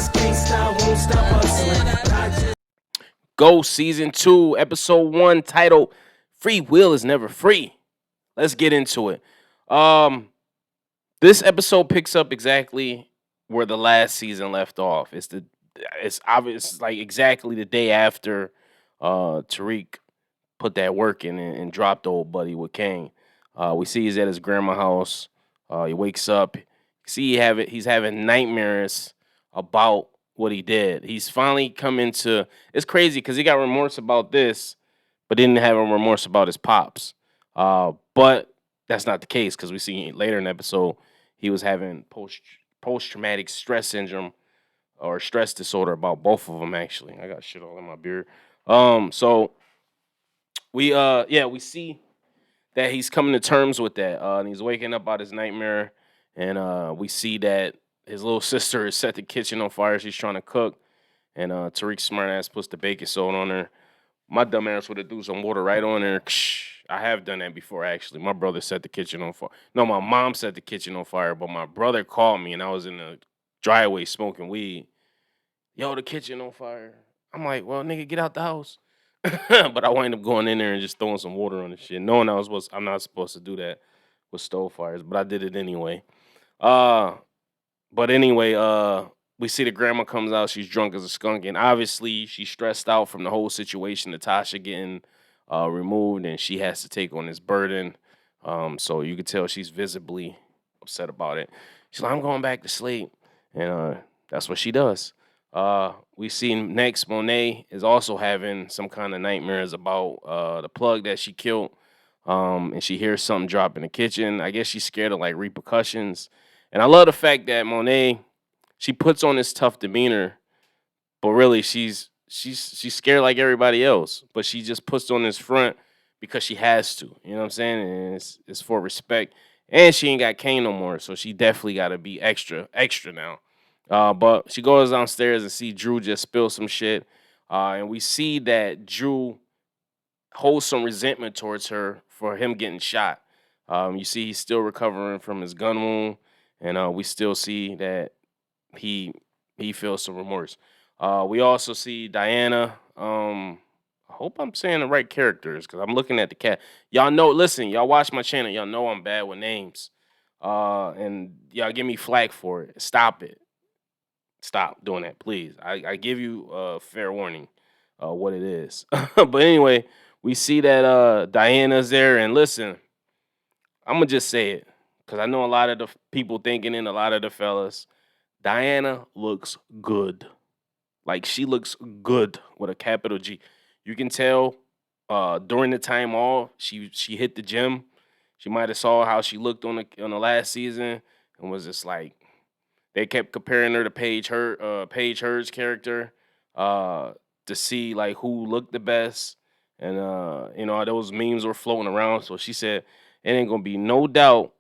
just can't stop, won't stop hustling. But I just Go Season 2, Episode 1, titled Free Will is Never Free. Let's get into it. Um, this episode picks up exactly where the last season left off. It's obvious, like exactly the day after Tariq put that work in and dropped old buddy with Kane. We see he's at his grandma's house. He wakes up. He's having nightmares about what he did. He's finally come into. It's crazy because he got remorse about this, but didn't have a remorse about his pops. But that's not the case because we see later in the episode he was having post traumatic stress syndrome or stress disorder about both of them. Actually, I got shit all in my beard. So we see that he's coming to terms with that, and he's waking up out his nightmare, and we see that his little sister has set the kitchen on fire. She's trying to cook, and Tariq's smart ass puts the baking soda on her. My dumb ass would have threw some water right on there. I have done that before, actually. My brother set the kitchen on fire. No, my mom set the kitchen on fire, but my brother called me, and I was in the driveway smoking weed. Yo, the kitchen on fire. I'm like, well, nigga, get out the house. But I wind up going in there and just throwing some water on the shit, knowing I'm not supposed to do that with stove fires, but I did it anyway. Uh, but anyway, we see the grandma comes out. She's drunk as a skunk, and obviously she's stressed out from the whole situation. Natasha getting removed, and she has to take on this burden. So you can tell she's visibly upset about it. She's like, "I'm going back to sleep," and that's what she does. We see next Monet is also having some kind of nightmares about the plug that she killed. And she hears something drop in the kitchen. I guess she's scared of like repercussions. And I love the fact that Monet, she puts on this tough demeanor, but really she's scared like everybody else. But she just puts on this front because she has to. You know what I'm saying? And it's for respect. And she ain't got Kane no more, so she definitely got to be extra now. But she goes downstairs and see Drew just spill some shit, and we see that Drew holds some resentment towards her for him getting shot. You see, he's still recovering from his gun wound, and we still see that he he feels some remorse. We also see Diana. I hope I'm saying the right characters because I'm looking at the cat. Y'all know, listen, y'all watch my channel. Y'all know I'm bad with names, and y'all give me flack for it. Stop it. Stop doing that, please. I give you a fair warning, what it is. But anyway, we see that Diana's there, and listen, I'm gonna just say it because I know a lot of the people thinking and a lot of the fellas. Diana looks good. Like she looks good with a capital G. You can tell during the time off, she hit the gym. She might have saw how she looked on the last season and was just like they kept comparing her to Paige Hurd's character, uh, to see like who looked the best, and those memes were floating around. So she said it ain't gonna be no doubt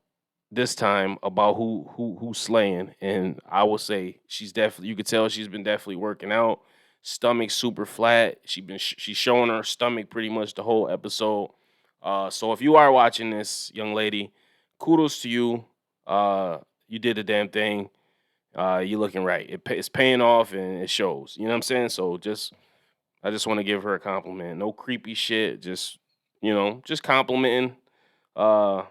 this time about who's slaying, and I will say she's definitely. You could tell she's been definitely working out. Stomach super flat. She's showing her stomach pretty much the whole episode. So if you are watching this, young lady, kudos to you. You did the damn thing. You're looking right. It's paying off and it shows. You know what I'm saying? So I just want to give her a compliment. No creepy shit. Just just complimenting. Uh,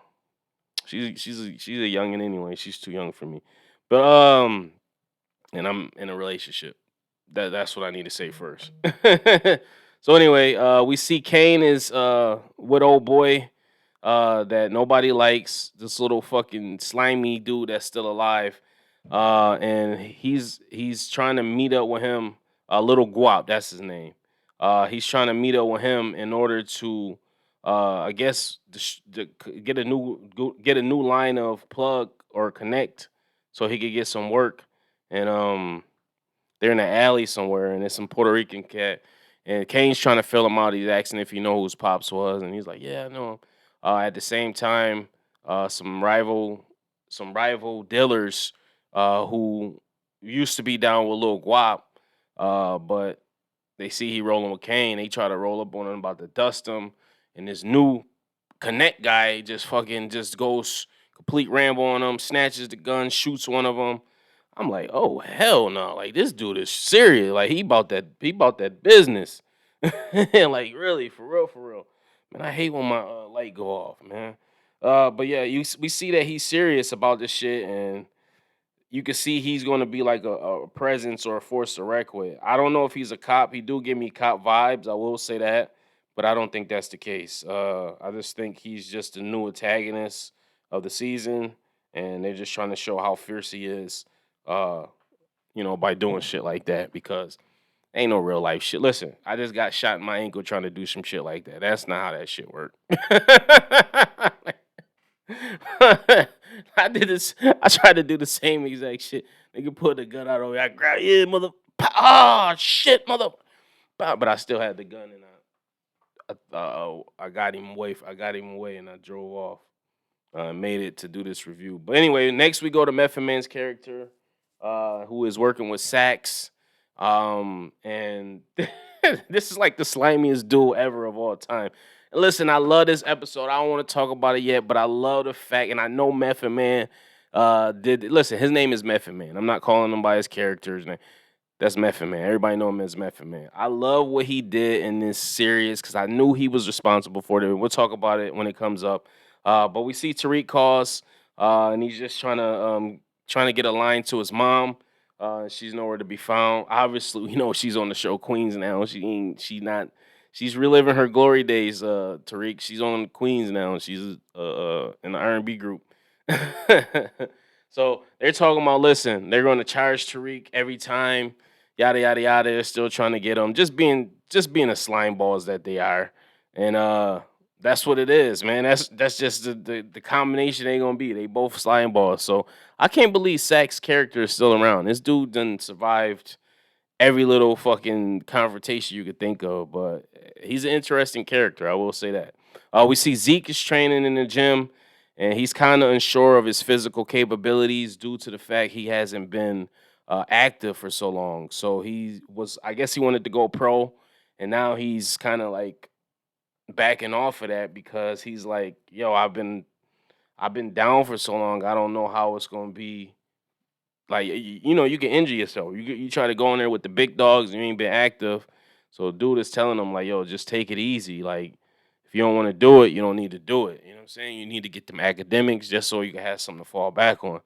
she's a youngin' anyway. She's too young for me. But and I'm in a relationship. That's what I need to say first. So anyway, we see Kane is with old boy that nobody likes. This little fucking slimy dude that's still alive. And he's trying to meet up with him. Little Guap, that's his name. He's trying to meet up with him in order to, I guess, get a new line of plug or connect, so he could get some work. And they're in an alley somewhere, and there's some Puerto Rican cat. And Kane's trying to fill him out. He's asking if he know who his pops was, and he's like, "Yeah, I know him." At the same time, some rival dealers who used to be down with Lil Guap, but they see he rolling with Kane. They try to roll up on him about to dust him, and this new Connect guy just fucking just goes complete ramble on him, snatches the gun, shoots one of them. I'm like, oh hell no! Like this dude is serious. Like he bought that business. Like really, for real, for real. Man, I hate when my light go off, man. But yeah, we see that he's serious about this shit, and you can see he's going to be like a presence or a force to reckon with. I don't know if he's a cop. He do give me cop vibes. I will say that, but I don't think that's the case. I just think he's just a new antagonist of the season, and they're just trying to show how fierce he is. Uh, by doing shit like that because ain't no real life shit. Listen, I just got shot in my ankle trying to do some shit like that. That's not how that shit worked. I did this. I tried to do the same exact shit. Nigga put the gun out on me. I grabbed, yeah, mother. Ah, shit, mother. But I still had the gun, and I got him away. I got him away, and I drove off. Made it to do this review. But anyway, next we go to Method Man's character, who is working with Sax. And this is like the slimiest duel ever of all time. And listen, I love this episode. I don't want to talk about it yet, but I love the fact, and I know Method Man listen, his name is Method Man. I'm not calling him by his character's name. That's Method Man. Everybody know him as Method Man. I love what he did in this series because I knew he was responsible for it. We'll talk about it when it comes up. But we see Tariq calls, and he's just trying to get a line to his mom. She's nowhere to be found. Obviously, we know she's on the show Queens now. She's reliving her glory days. Tariq, she's on Queens now. She's in the R&B group. So they're talking about, listen, they're going to charge Tariq every time, yada yada yada. They're still trying to get him, just being a slime balls that they are, and that's what it is, man. That's just the combination they gonna be. They both slime balls. So I can't believe Sack's character is still around. This dude done survived every little fucking confrontation you could think of, but he's an interesting character. I will say that. We see Zeke is training in the gym, and he's kind of unsure of his physical capabilities due to the fact he hasn't been active for so long. So I guess he wanted to go pro, and now he's kind of like backing off of that because he's like, yo, I've been down for so long. I don't know how it's gonna be. Like you can injure yourself. You try to go in there with the big dogs, and you ain't been active. So dude is telling him like, yo, just take it easy. Like if you don't want to do it, you don't need to do it. You know what I'm saying? You need to get them academics just so you can have something to fall back on.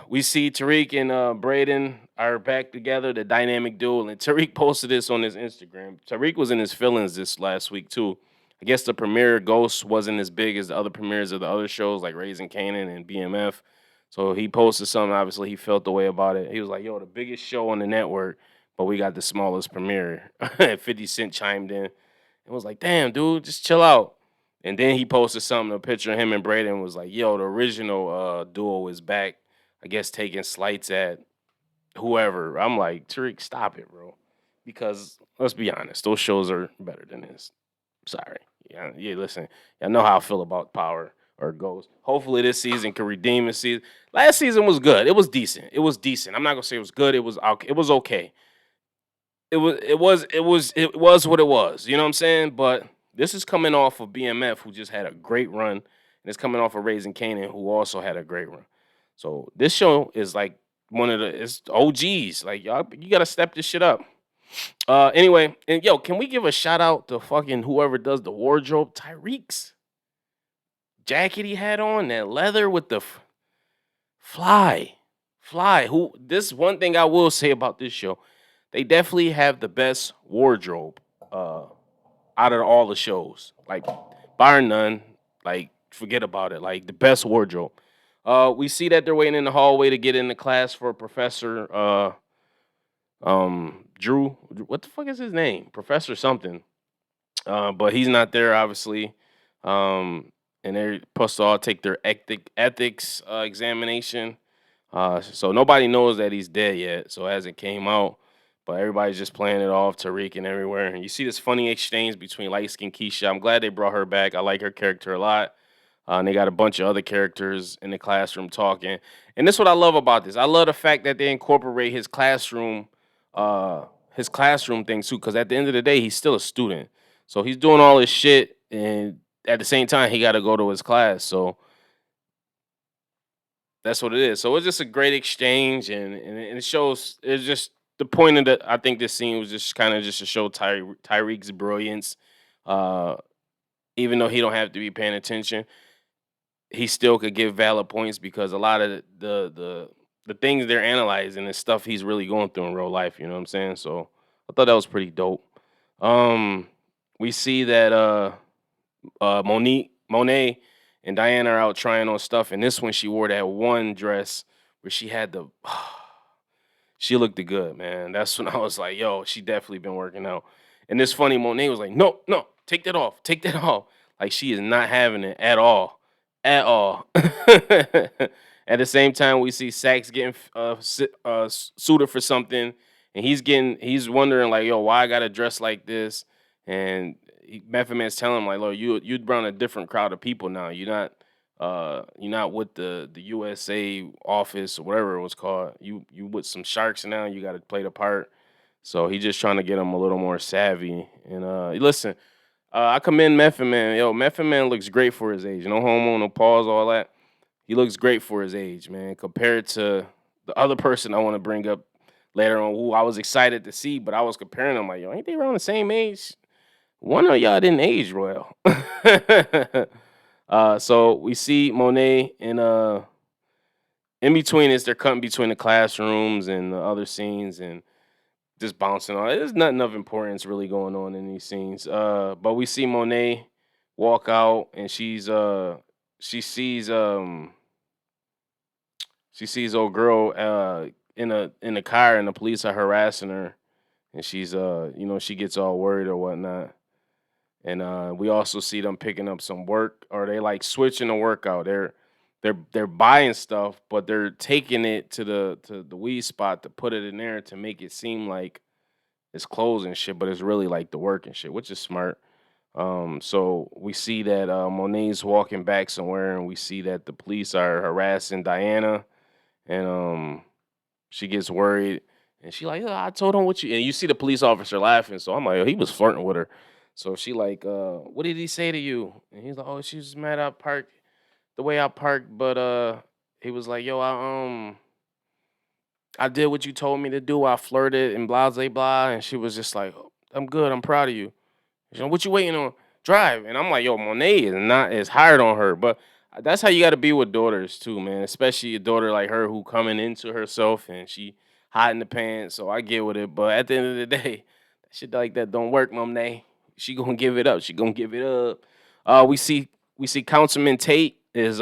We see Tariq and Braden are back together, the dynamic duo, and Tariq posted this on his Instagram. Tariq was in his feelings this last week too. I guess the premiere Ghost wasn't as big as the other premieres of the other shows like Raising Kanan and BMF. So he posted something. Obviously, he felt the way about it. He was like, "Yo, the biggest show on the network, but we got the smallest premiere." 50 Cent chimed in and was like, "Damn, dude, just chill out." And then he posted something, a picture of him and Braden was like, "Yo, the original duo is back. I guess taking slights at whoever." I'm like, Tariq, stop it, bro. Because let's be honest, those shows are better than this. Sorry. Yeah, listen, I know how I feel about Power or Ghost. Hopefully this season can redeem this season. Last season was good. It was decent. It was decent. I'm not gonna say it was good. It was okay. It was what it was. You know what I'm saying? But this is coming off of BMF, who just had a great run, and it's coming off of Raising Kanan, who also had a great run. So this show is like one of it's OGs. Like y'all, you gotta step this shit up. Anyway, and yo, can we give a shout out to fucking whoever does the wardrobe? Tyreek's jacket he had on, that leather with the fly. Who? This one thing I will say about this show, they definitely have the best wardrobe out of all the shows. Like bar none. Like forget about it. Like the best wardrobe. We see that they're waiting in the hallway to get into class for Professor Drew. What the fuck is his name? Professor something. But he's not there, obviously. And they're supposed to all take their ethics examination. So nobody knows that he's dead yet. So it hasn't came out. But everybody's just playing it off, Tariq and everywhere. And you see this funny exchange between light skin Keisha. I'm glad they brought her back. I like her character a lot. And they got a bunch of other characters in the classroom talking. And this is what I love about this. I love the fact that they incorporate his classroom thing too. Because at the end of the day, he's still a student. So he's doing all this shit, and at the same time, he got to go to his class. So That's what it is. So it's just a great exchange, and it shows. It's just the point of the. I think this scene was just kind of just to show Tyreek's brilliance. Uh, Even though he don't have to be paying attention, he still could give valid points because a lot of the things they're analyzing is stuff he's really going through in real life. You know what I'm saying? So I thought that was pretty dope. Um, we see that Monet, and Diana are out trying on stuff, and this one she wore that one dress where she had the. She looked good, man. That's when I was like, yo, she definitely been working out. And this funny Monet was like, no, no, take that off, take that off. Like she is not having it at all, at all. At the same time, we see Sax getting suited for something, and he's wondering like, yo, why I gotta dress like this? And Method Man's telling him like, look, you'd brought a different crowd of people now. You're not with the USA office or whatever it was called. You with some sharks now. You got to play the part. So he just trying to get him a little more savvy. And listen, I commend Method Man. Yo, Method Man looks great for his age. No homo, no pause, all that. He looks great for his age, man. Compared to the other person I want to bring up later on, who I was excited to see, but I was comparing them like, yo, ain't they around the same age? One of y'all didn't age well. So we see Monet in between this, they're cutting between the classrooms and the other scenes and just bouncing on. There's nothing of importance really going on in these scenes. But we see Monet walk out and she sees she sees old girl in a car and the police are harassing her and she's she gets all worried or whatnot. And we also see them picking up some work, or they like switching the workout. They're buying stuff, but they're taking it to the weed spot to put it in there to make it seem like it's clothes and shit, but it's really like the work and shit, which is smart. So we see that Monet's walking back somewhere, and we see that the police are harassing Diana, and she gets worried, and she like, "Oh, I told him what you," and you see the police officer laughing. So I'm like, oh, he was flirting with her. So she like, what did he say to you? And he's like, oh, she was mad I parked the way I parked, but he was like, yo, I did what you told me to do. I flirted and blah blah blah, and she was just like, I'm good, I'm proud of you. You know, what you waiting on? Drive. And I'm like, yo, Monet is hard on her, but that's how you got to be with daughters too, man. Especially a daughter like her who coming into herself and she hot in the pants. So I get with it, but at the end of the day, shit like that don't work, Monet. She gonna give it up. She gonna give it up. We see Councilman Tate is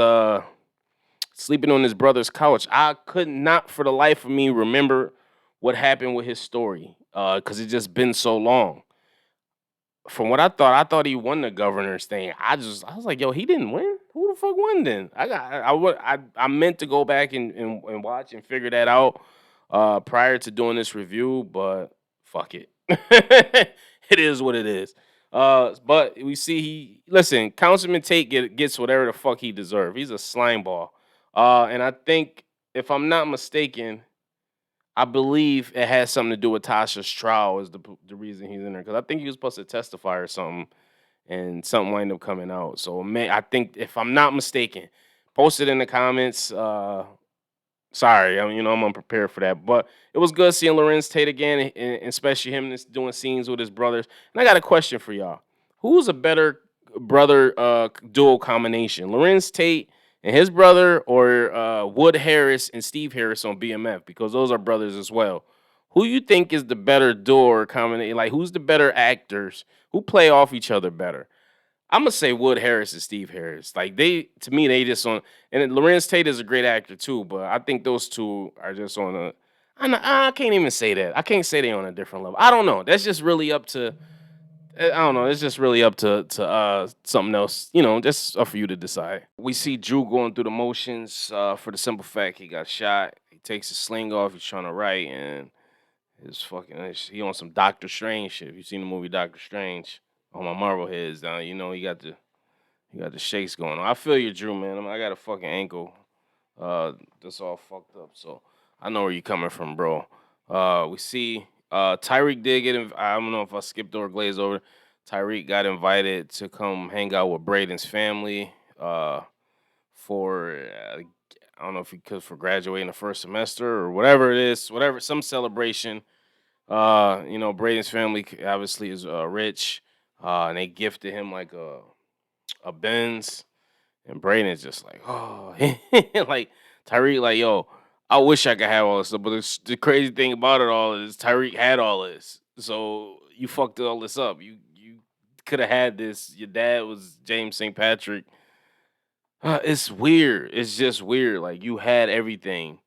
sleeping on his brother's couch. I could not for the life of me remember what happened with his story because it just been so long. From what I thought he won the governor's thing. I was like, yo, he didn't win. Who the fuck won then? I meant to go back and watch and figure that out prior to doing this review, but fuck it. It is what it is. But we see listen, Councilman Tate gets whatever the fuck he deserves. He's a slime ball. And I think if I'm not mistaken, I believe it has something to do with Tasha's trial is the reason he's in there, because I think he was supposed to testify or something, and something wound up coming out. So I think if I'm not mistaken, post it in the comments. Sorry, I'm unprepared for that, but it was good seeing Lorenz Tate again, and especially him doing scenes with his brothers. And I got a question for y'all: who's a better brother dual combination, Lorenz Tate and his brother, or Wood Harris and Steve Harris on BMF? Because those are brothers as well. Who you think is the better duo combination? Like, who's the better actors? Who play off each other better? I'm gonna say Wood Harris and Steve Harris. Like to me, they just on. And Lorenz Tate is a great actor too, but I think those two are just on a. I can't even say that. I can't say they on a different level. I don't know. That's just really up to. I don't know. It's just really up to something else. Just up for you to decide. We see Drew going through the motions for the simple fact he got shot. He takes his sling off. He's trying to write, and he on some Doctor Strange shit. If you seen the movie Doctor Strange on my Marvel heads, he got the shakes going on. I feel you, Drew, man. I got a fucking ankle that's all fucked up. So I know where you coming from, bro. We see Tyreek did I don't know if I skipped or glazed over. Tyreek got invited to come hang out with Braden's family for I don't know if because for graduating the first semester or whatever it is, whatever some celebration. Braden's family obviously is rich, and they gifted him like a Benz, and Braden's just like, oh, like Tyreek, like yo, I wish I could have all this stuff, but the crazy thing about it all is Tyreek had all this, so you fucked all this up. You could have had this. Your dad was James St. Patrick. It's weird. It's just weird. Like you had everything,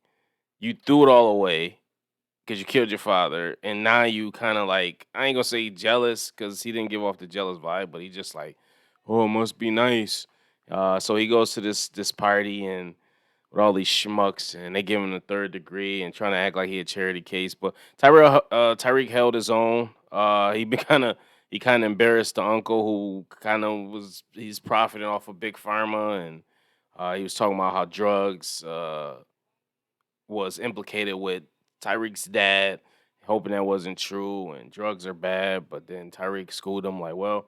you threw it all away because you killed your father, and now you kind of like I ain't gonna say jealous because he didn't give off the jealous vibe, but he just like, oh, it must be nice. So he goes to this party and with all these schmucks, and they give him the third degree and trying to act like he a charity case. But Tyreek held his own. He kind of embarrassed the uncle who kind of he's profiting off of big pharma, and he was talking about how drugs was implicated with Tyreek's dad, hoping that wasn't true and drugs are bad. But then Tyreek schooled him like, well,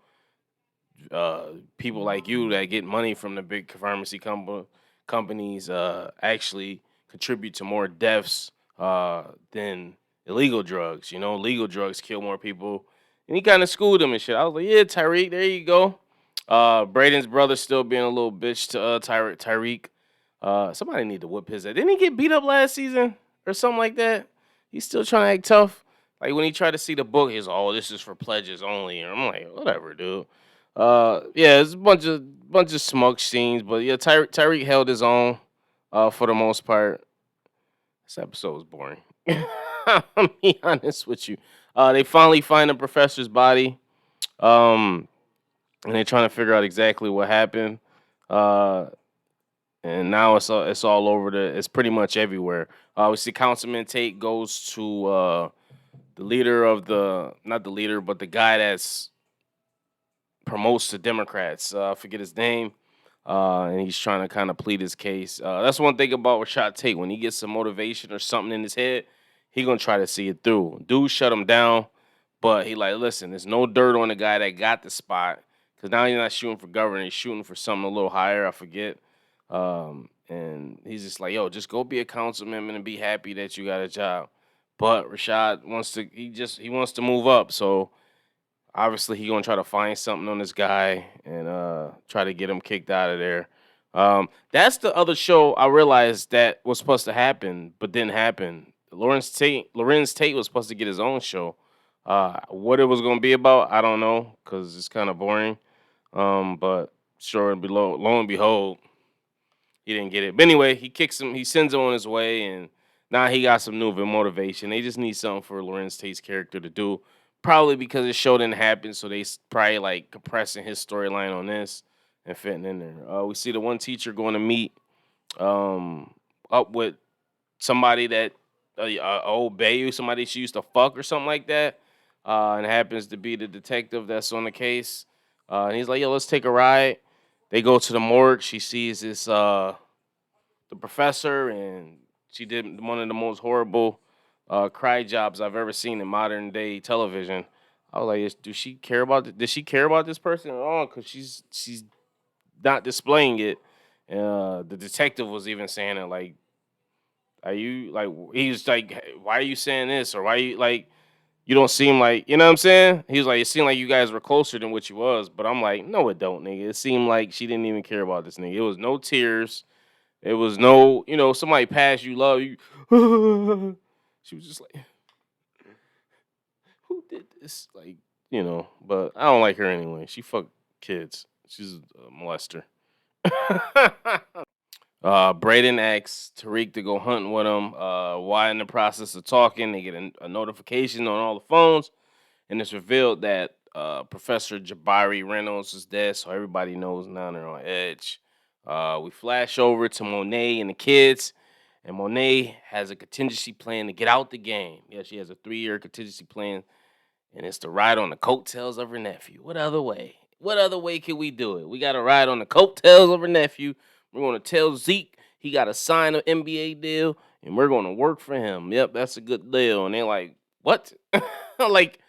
people like you that get money from the big pharmacy companies actually contribute to more deaths than illegal drugs. You know, legal drugs kill more people. And he kind of schooled him and shit. I was like, yeah, Tyreek, there you go. Braden's brother still being a little bitch to Tyreek. Somebody need to whip his ass. Didn't he get beat up last season or something like that? He's still trying to act tough. Like when he tried to see the book, he's oh, this is for pledges only. And I'm like, whatever, dude. Yeah, it's a bunch of smoke scenes, but yeah, Tyreek held his own for the most part. This episode was boring. I'm be honest with you. They finally find the professor's body, um, and they're trying to figure out exactly what happened. Uh, and now it's all over it's pretty much everywhere. We see Councilman Tate goes to the leader of the not the leader, but the guy that's promotes the Democrats. I forget his name. And he's trying to kind of plead his case. That's one thing about Rashad Tate. When he gets some motivation or something in his head, he gonna try to see it through. Dude shut him down, but he like, listen, there's no dirt on the guy that got the spot. Cause now he's not shooting for governor, he's shooting for something a little higher. I forget. And he's just like, yo, just go be a council member and be happy that you got a job. But Rashad wants to. He wants to move up. So obviously he gonna try to find something on this guy and try to get him kicked out of there. That's the other show I realized that was supposed to happen, but didn't happen. Lorenz Tate was supposed to get his own show. What it was gonna be about, I don't know, cause it's kind of boring. But sure and lo and behold, he didn't get it. But anyway, he kicks him. He sends him on his way, and now he got some new motivation. They just need something for Lorenz Tate's character to do. Probably because his show didn't happen, so they probably like compressing his storyline on this and fitting in there. We see the one teacher going to meet up with somebody that old Bayu, somebody she used to fuck or something like that, and it happens to be the detective that's on the case. And he's like, "Yo, let's take a ride." They go to the morgue. She sees this the professor, and she did one of the most horrible cry jobs I've ever seen in modern day television. I was like, "Does she care about? Does she care about this person at all? Because she's not displaying it." The detective was even saying it like, "Are you like?" He was like, "Hey, why are you saying this? Or why you like?" You don't seem like, you know what I'm saying? He was like, it seemed like you guys were closer than what you was. But I'm like, no, it don't, nigga. It seemed like she didn't even care about this nigga. It was no tears. It was no, somebody passed you love you. She was just like, who did this? Like, but I don't like her anyway. She fucked kids. She's a molester. Braden asks Tariq to go hunting with him. While in the process of talking, they get a notification on all the phones, and it's revealed that Professor Jabari Reynolds is dead, so everybody knows now they're on edge. We flash over to Monet and the kids, and Monet has a contingency plan to get out the game. Yeah, she has a 3-year contingency plan, and it's to ride on the coattails of her nephew. What other way? What other way can we do it? We got to ride on the coattails of her nephew. We're going to tell Zeke he got to sign an NBA deal, and we're going to work for him. Yep, that's a good deal. And they're like, what? Like,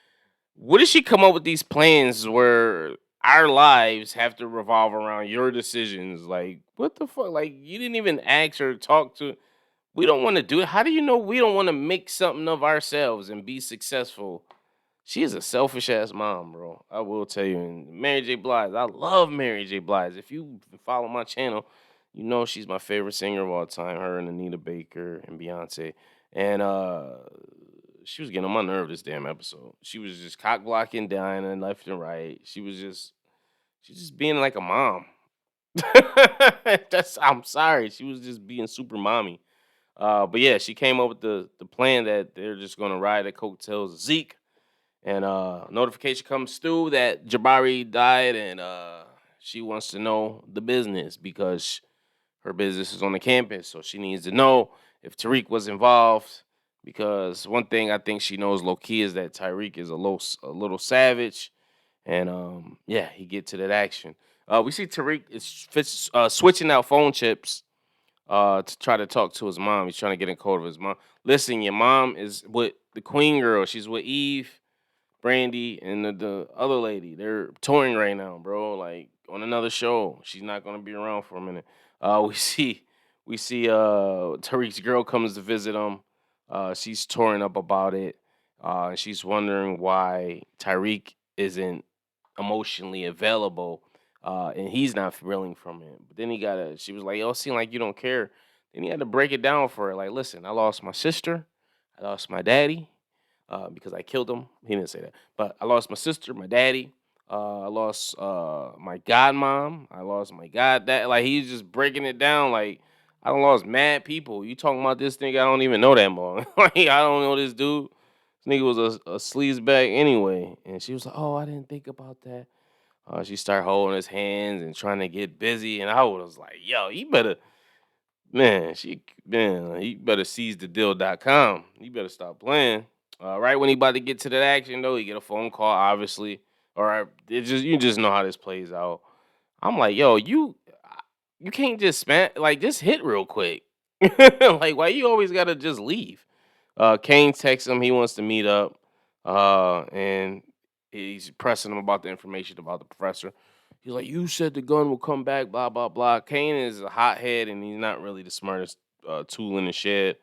what did she come up with these plans where our lives have to revolve around your decisions. Like, what the fuck? Like, you didn't even ask or talk to. We don't want to do it. How do you know we don't want to make something of ourselves and be successful? She is a selfish ass mom, bro. I will tell you. And Mary J. Blige, I love Mary J. Blige. If you follow my channel, you know she's my favorite singer of all time. Her and Anita Baker and Beyonce. And she was getting on my nerve this damn episode. She was just cock blocking Diana left and right. She's just being like a mom. I'm sorry. She was just being super mommy. But yeah, she came up with the plan that they're just gonna ride the coattails of Zeke. And notification comes through that Jabari died, and she wants to know the business because her business is on the campus, so she needs to know if Tariq was involved. Because one thing I think she knows low key is that Tyreek is a little savage, and yeah, he get to that action. We see Tariq is switching out phone chips to try to talk to his mom. He's trying to get in code of his mom. Listen, your mom is with the queen girl. She's with Eve, Brandy, and the other lady. They're touring right now, bro. Like on another show. She's not gonna be around for a minute. We see Tariq's girl comes to visit him. She's touring up about it. And she's wondering why Tyreek isn't emotionally available, and he's not feeling from it. But then she was like, "Yo, it seems like you don't care." Then he had to break it down for her. Like, listen, I lost my sister, I lost my daddy, because I killed him. He didn't say that, but I lost my sister, my daddy. I lost my godmom. I lost my goddad. Like he's just breaking it down. Like I done lost mad people. You talking about this nigga? I don't even know that long. Like I don't know this dude. This nigga was a sleazebag anyway. And she was like, "Oh, I didn't think about that." She started holding his hands and trying to get busy, and I was like, "Yo, you better, you better seize the deal.com. You better stop playing." Right when he about to get to that action, though, he get a phone call, obviously, or you just know how this plays out. I'm like, "Yo, you can't just just hit real quick. Like, why you always gotta just leave?" Kane texts him. He wants to meet up, and he's pressing him about the information about the professor. He's like, "You said the gun will come back, blah, blah, blah." Kane is a hothead, and he's not really the smartest tool in the shed.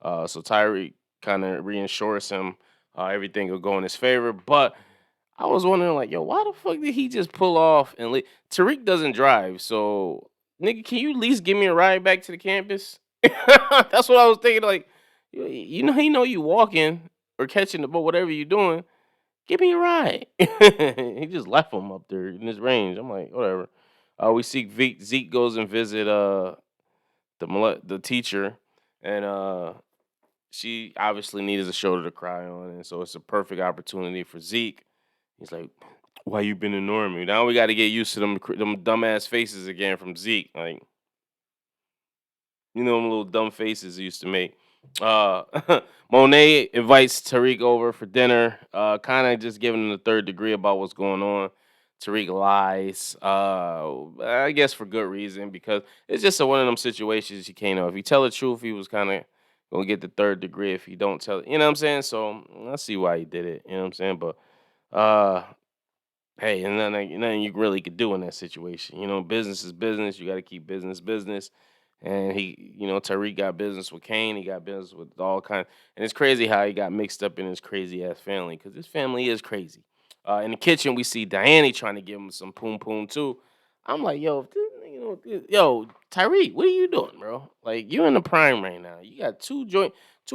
So Tyreek kind of reassures him everything will go in his favor. But I was wondering, like, yo, why the fuck did he just pull off and leave? Tariq doesn't drive, so nigga, can you at least give me a ride back to the campus? That's what I was thinking. Like, he know you walking or catching the boat, whatever you doing. Give me a ride. He just left him up there in his range. I'm like, whatever. We see Zeke goes and visit the teacher, and she obviously needs a shoulder to cry on, and so it's a perfect opportunity for Zeke. He's like, "Why you been ignoring me?" Now we got to get used to them dumbass faces again from Zeke. Like, them little dumb faces he used to make. Uh, Monet invites Tariq over for dinner, kind of just giving him the third degree about what's going on. Tariq lies, I guess for good reason, because it's just one of them situations you can't know. If you tell the truth, he was kind of gonna get the third degree. If you don't tell, you know what I'm saying? So I see why he did it. You know what I'm saying? But uh, hey, and nothing you really could do in that situation. Business is business. You got to keep business business. And Tariq got business with Kane. He got business with all kind. And it's crazy how he got mixed up in his crazy ass family, because his family is crazy. In the kitchen, we see Diane trying to give him some poom poom too. I'm like, yo, yo, Tyreek, what are you doing, bro? Like, you're in the prime right now. You got two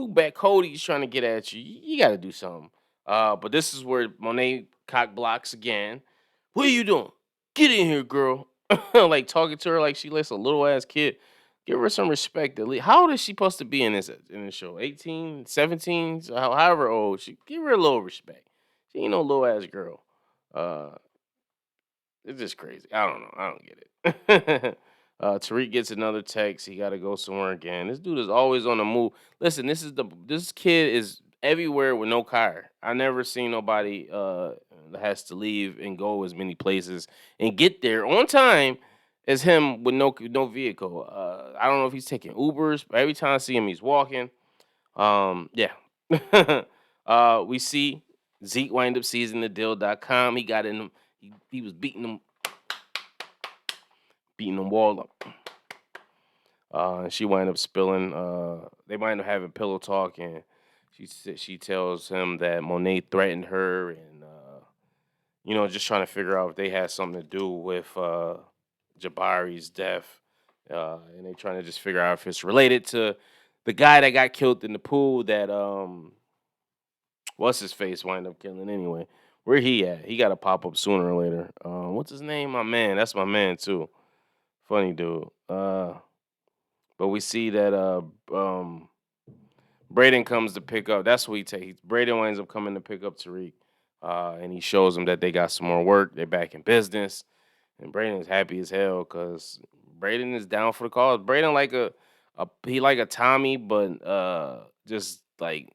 back Cody's trying to get at you. You got to do something. But this is where Monet cock blocks again. What are you doing? Get in here, girl. Like talking to her like she likes a little ass kid. Give her some respect at least. How old is she supposed to be in this show? 18, 17, so however old. Give her a little respect. She ain't no little ass girl. Uh, it's just crazy. I don't know. I don't get it. Tariq gets another text. He got to go somewhere again. This dude is always on the move. Listen, this kid is everywhere with no car. I never seen nobody that has to leave and go as many places and get there on time as him with no vehicle. I don't know if he's taking Ubers, but every time I see him, he's walking. Yeah. We see Zeke wind up seizing the deal.com. He got in. He was beating them wall up. And she wind up spilling. They wind up having pillow talk, and she tells him that Monet threatened her, and just trying to figure out if they had something to do with Jabari's death, and they trying to just figure out if it's related to the guy that got killed in the pool. That what's his face wind up killing anyway. Where he at? He got to pop up sooner or later. What's his name? My man. That's my man too. Funny dude. But we see that Braden comes to pick up. That's what he takes. Braden winds up coming to pick up Tariq, and he shows him that they got some more work. They're back in business, and Braden is happy as hell because Braden is down for the cause. Braden like he like a Tommy, but just like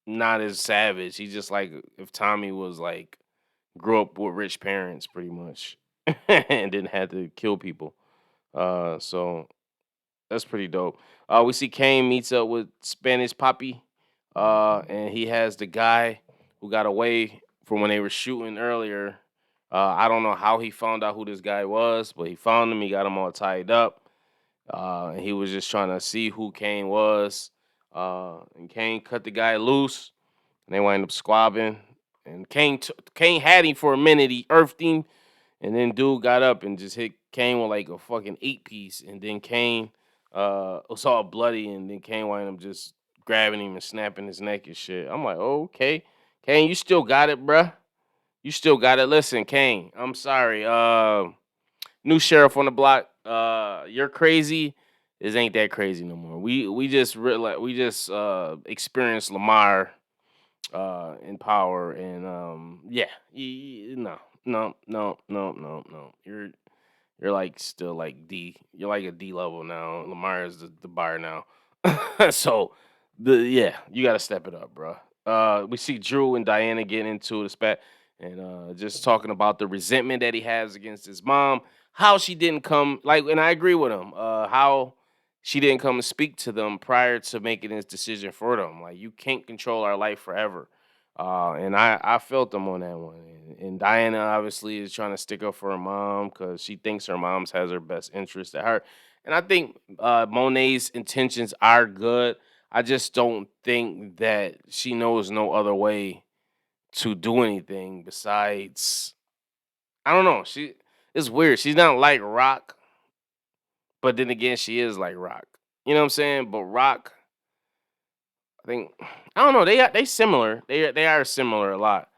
not as savage. He just like if Tommy was like grew up with rich parents, pretty much, and didn't have to kill people. So that's pretty dope. We see Kane meets up with Spanish Poppy, and he has the guy who got away from when they were shooting earlier. I don't know how he found out who this guy was, but he found him. He got him all tied up. And he was just trying to see who Kane was. And Kane cut the guy loose, and they wind up squabbing. And Kane had him for a minute. He earthed him, and then dude got up and just hit Kane with like a fucking 8-piece. And then Kane was all bloody, and then Kane wound up just grabbing him and snapping his neck and shit. I'm like, oh, okay. Kane, you still got it, bruh. You still got it. Listen, Kane, I'm sorry. New sheriff on the block. You're crazy. This ain't that crazy no more. We just experienced Lamar in power, and yeah, no, no, no, no, no, no. You're like still like D. You're like a D level now. Lamar is the bar now. So you got to step it up, bro. We see Drew and Diana getting into the spat, and just talking about the resentment that he has against his mom. How she didn't come, and I agree with him. How she didn't come and speak to them prior to making this decision for them. Like, you can't control our life forever. And I felt them on that one. And Diana obviously is trying to stick up for her mom because she thinks her mom's has her best interest at heart. And I think Monet's intentions are good. I just don't think that she knows no other way to do anything besides. I don't know. It's weird. She's not like Rock, but then again, she is like Rock. You know what I'm saying? But Rock, I think, I don't know. They similar. They are similar a lot.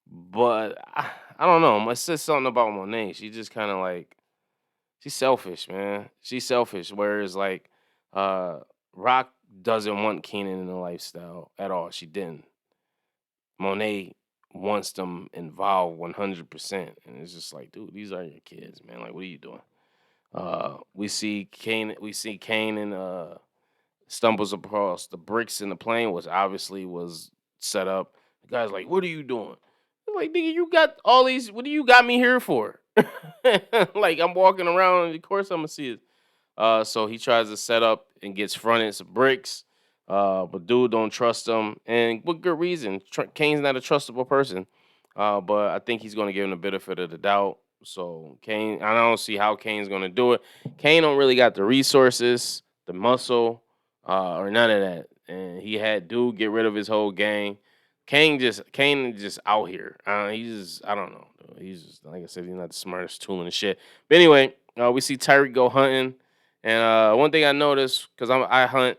But I don't know. It's just something about Monet. She just kind of like she's selfish, man. She's selfish. Whereas like Rock doesn't want Keenan in the lifestyle at all. She didn't. Monet wants them involved 100%, and it's just like, dude, these are your kids, man. Like, what are you doing? We see Kane. We see Kane and stumbles across the bricks in the plane, which obviously was set up. The guy's like, "What are you doing?" I'm like, nigga, you got all these. What do you got me here for? Like, I'm walking around, and of course I'm gonna see it. So he tries to set up and gets fronted some bricks. But dude don't trust him, and with good reason. Kane's not a trustable person. But I think he's gonna give him the benefit of the doubt. So Kane, I don't see how Kane's gonna do it. Kane don't really got the resources, the muscle, or none of that. And he had dude get rid of his whole gang. Kane is just out here. I don't know. He's just, like I said, he's not the smartest tool in the shit. But anyway, we see Tyreek go hunting, and one thing I noticed because I hunt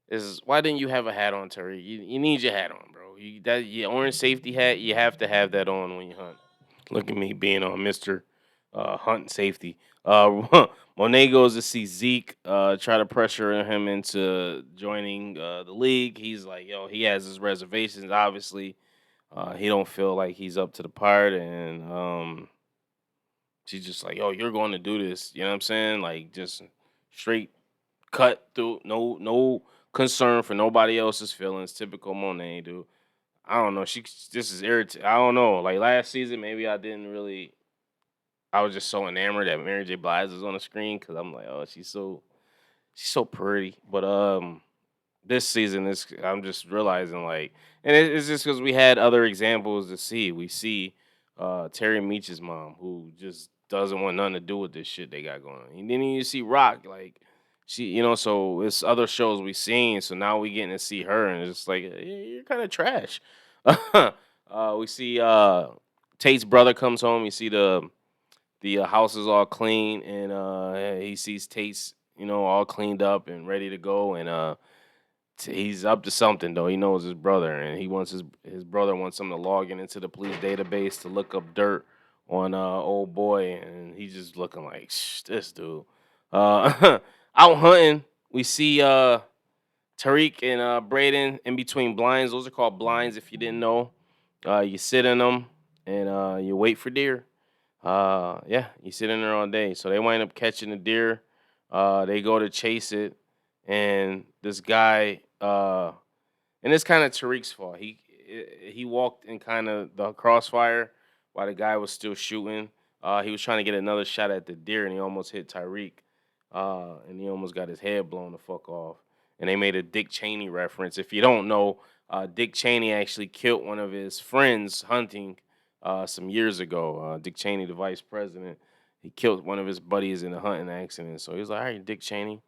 is why didn't you have a hat on, Tyreek? You need your hat on, bro. Your orange safety hat. You have to have that on when you hunt. Look at me being on Mister Hunt and Safety. Monet goes to see Zeke, try to pressure him into joining the league. He's like, yo, he has his reservations. Obviously, he don't feel like he's up to the part, and she's just like, yo, you're going to do this. You know what I'm saying? Like, just straight cut through. No concern for nobody else's feelings. Typical Monet, dude. I don't know. She just is irritating. I don't know. Like last season, maybe I didn't really. I was just so enamored that Mary J. Blige was on the screen because I'm like, oh, she's so pretty. But this season is I'm just realizing like, and it's just because we had other examples to see. We see Terry Meach's mom, who just doesn't want nothing to do with this shit they got going on. And then you see Rock, like she, so it's other shows we seen. So now we getting to see her, and it's like you're kind of trash. We see Tate's brother comes home. You see the house is all clean, and he sees Tate's, all cleaned up and ready to go, and he's up to something though. He knows his brother, and he wants his brother wants him to log into the police database to look up dirt on old boy, and he's just looking like this dude. Out hunting, we see Tariq and Braden in between blinds. Those are called blinds if you didn't know. You sit in them and you wait for deer. Yeah, you sit in there all day. So they wind up catching a deer. They go to chase it, and this guy, and it's kind of Tariq's fault. He walked in kind of the crossfire while the guy was still shooting. He was trying to get another shot at the deer, and he almost hit Tyreek. And he almost got his head blown the fuck off. And they made a Dick Cheney reference. If you don't know, Dick Cheney actually killed one of his friends hunting some years ago. Dick Cheney, the vice president, he killed one of his buddies in a hunting accident. So he was like, "All right, Dick Cheney."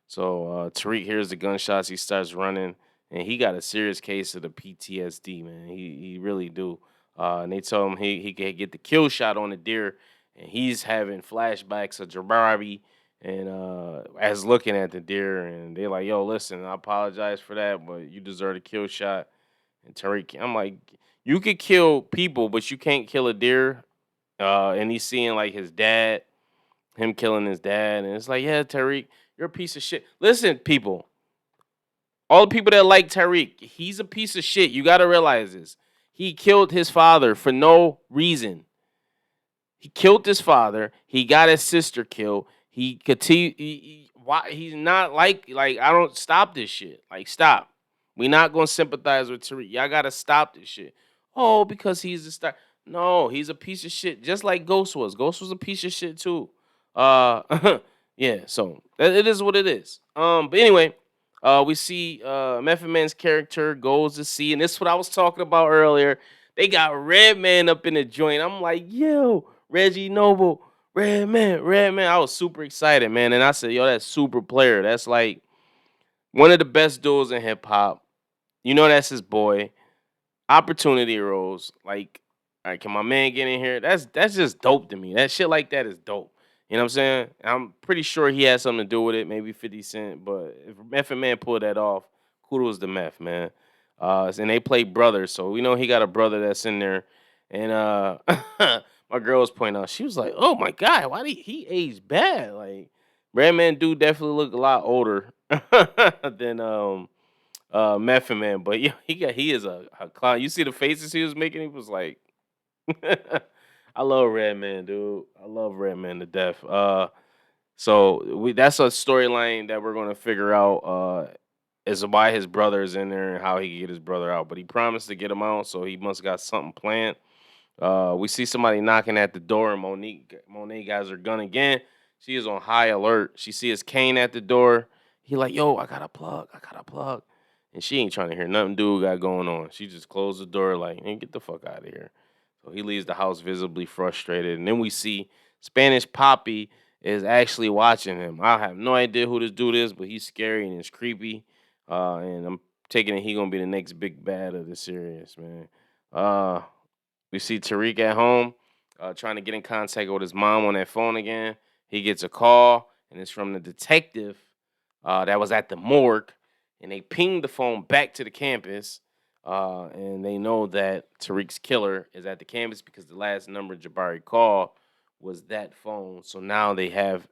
So Tariq hears the gunshots. He starts running, and he got a serious case of the PTSD. Man, he really do. And they tell him he can get the kill shot on the deer, and he's having flashbacks of Jabari and as looking at the deer, and they're like, "Yo, listen, I apologize for that, but you deserve a kill shot." And Tariq, I'm like, you could kill people, but you can't kill a deer. And he's seeing like his dad, him killing his dad, and it's like, yeah, Tariq, you're a piece of shit. Listen, people, all the people that like Tariq, he's a piece of shit. You got to realize this. He killed his father for no reason. He killed his father. He got his sister killed. He continue. Why he's not like I don't stop this shit. Like stop. We not gonna sympathize with Tariq. Y'all gotta stop this shit. Oh, because he's a star. No, he's a piece of shit. Just like Ghost was. Ghost was a piece of shit too. Yeah. So it is what it is. But anyway, we see Method Man's character goes to see, and this is what I was talking about earlier. They got Redman up in the joint. I'm like, yo, Reggie Noble, Redman, Redman. I was super excited, man. And I said, yo, that's super player. That's like one of the best duels in hip hop. That's his boy. Opportunity arose. Like, all right, can my man get in here? That's just dope to me. That shit like that is dope. You know what I'm saying? I'm pretty sure he had something to do with it, maybe 50 Cent. But if Method Man pulled that off, kudos to Meth, man. And they play brothers, so we know he got a brother that's in there. And my girl was pointing out, she was like, "Oh my god, why did he age bad? Like, Redman dude definitely look a lot older than Method Man, but yeah, he is a clown. You see the faces he was making. He was like, I love Redman, dude. I love Redman to death. So that's a storyline that we're gonna figure out. Is why his brother is in there and how he can get his brother out. But he promised to get him out, so he must got something planned. We see somebody knocking at the door, and Monet guys her gun again. She is on high alert. She sees Kane at the door. He like, yo, I got a plug. I got a plug. And she ain't trying to hear nothing dude got going on. She just closed the door like, hey, get the fuck out of here. So he leaves the house visibly frustrated. And then we see Spanish Poppy is actually watching him. I have no idea who this dude is, but he's scary and it's creepy. And I'm taking it he gonna be the next big bad of the series, man. We see Tariq at home, trying to get in contact with his mom on that phone again. He gets a call, and it's from the detective that was at the morgue, and they pinged the phone back to the campus, and they know that Tariq's killer is at the campus because the last number Jabari called was that phone. So now they have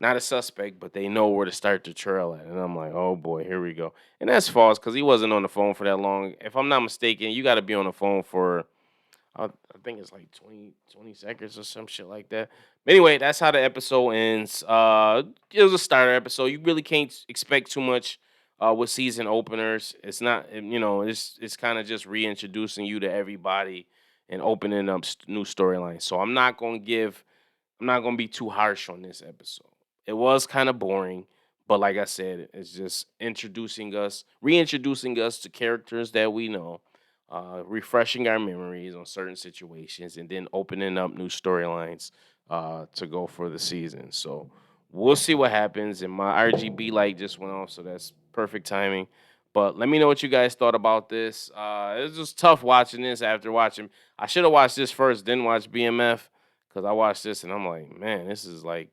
not a suspect, but they know where to start the trail at. And I'm like, oh boy, here we go. And that's false because he wasn't on the phone for that long. If I'm not mistaken, you got to be on the phone for, I think it's like 20 seconds or some shit like that. But anyway, that's how the episode ends. It was a starter episode. You really can't expect too much with season openers. It's not, it's kind of just reintroducing you to everybody and opening up new storylines. So I'm not gonna be too harsh on this episode. It was kind of boring, but like I said, it's just reintroducing us to characters that we know. refreshing our memories on certain situations, and then opening up new storylines to go for the season. So we'll see what happens. And my RGB light just went off, so that's perfect timing. But let me know what you guys thought about this. It was just tough watching this after watching. I should have watched this first, then watched BMF, because I watched this and I'm like, man, this is like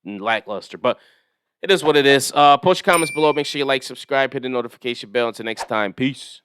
lackluster. But it is what it is. Post your comments below. Make sure you like, subscribe, hit the notification bell. Until next time, peace.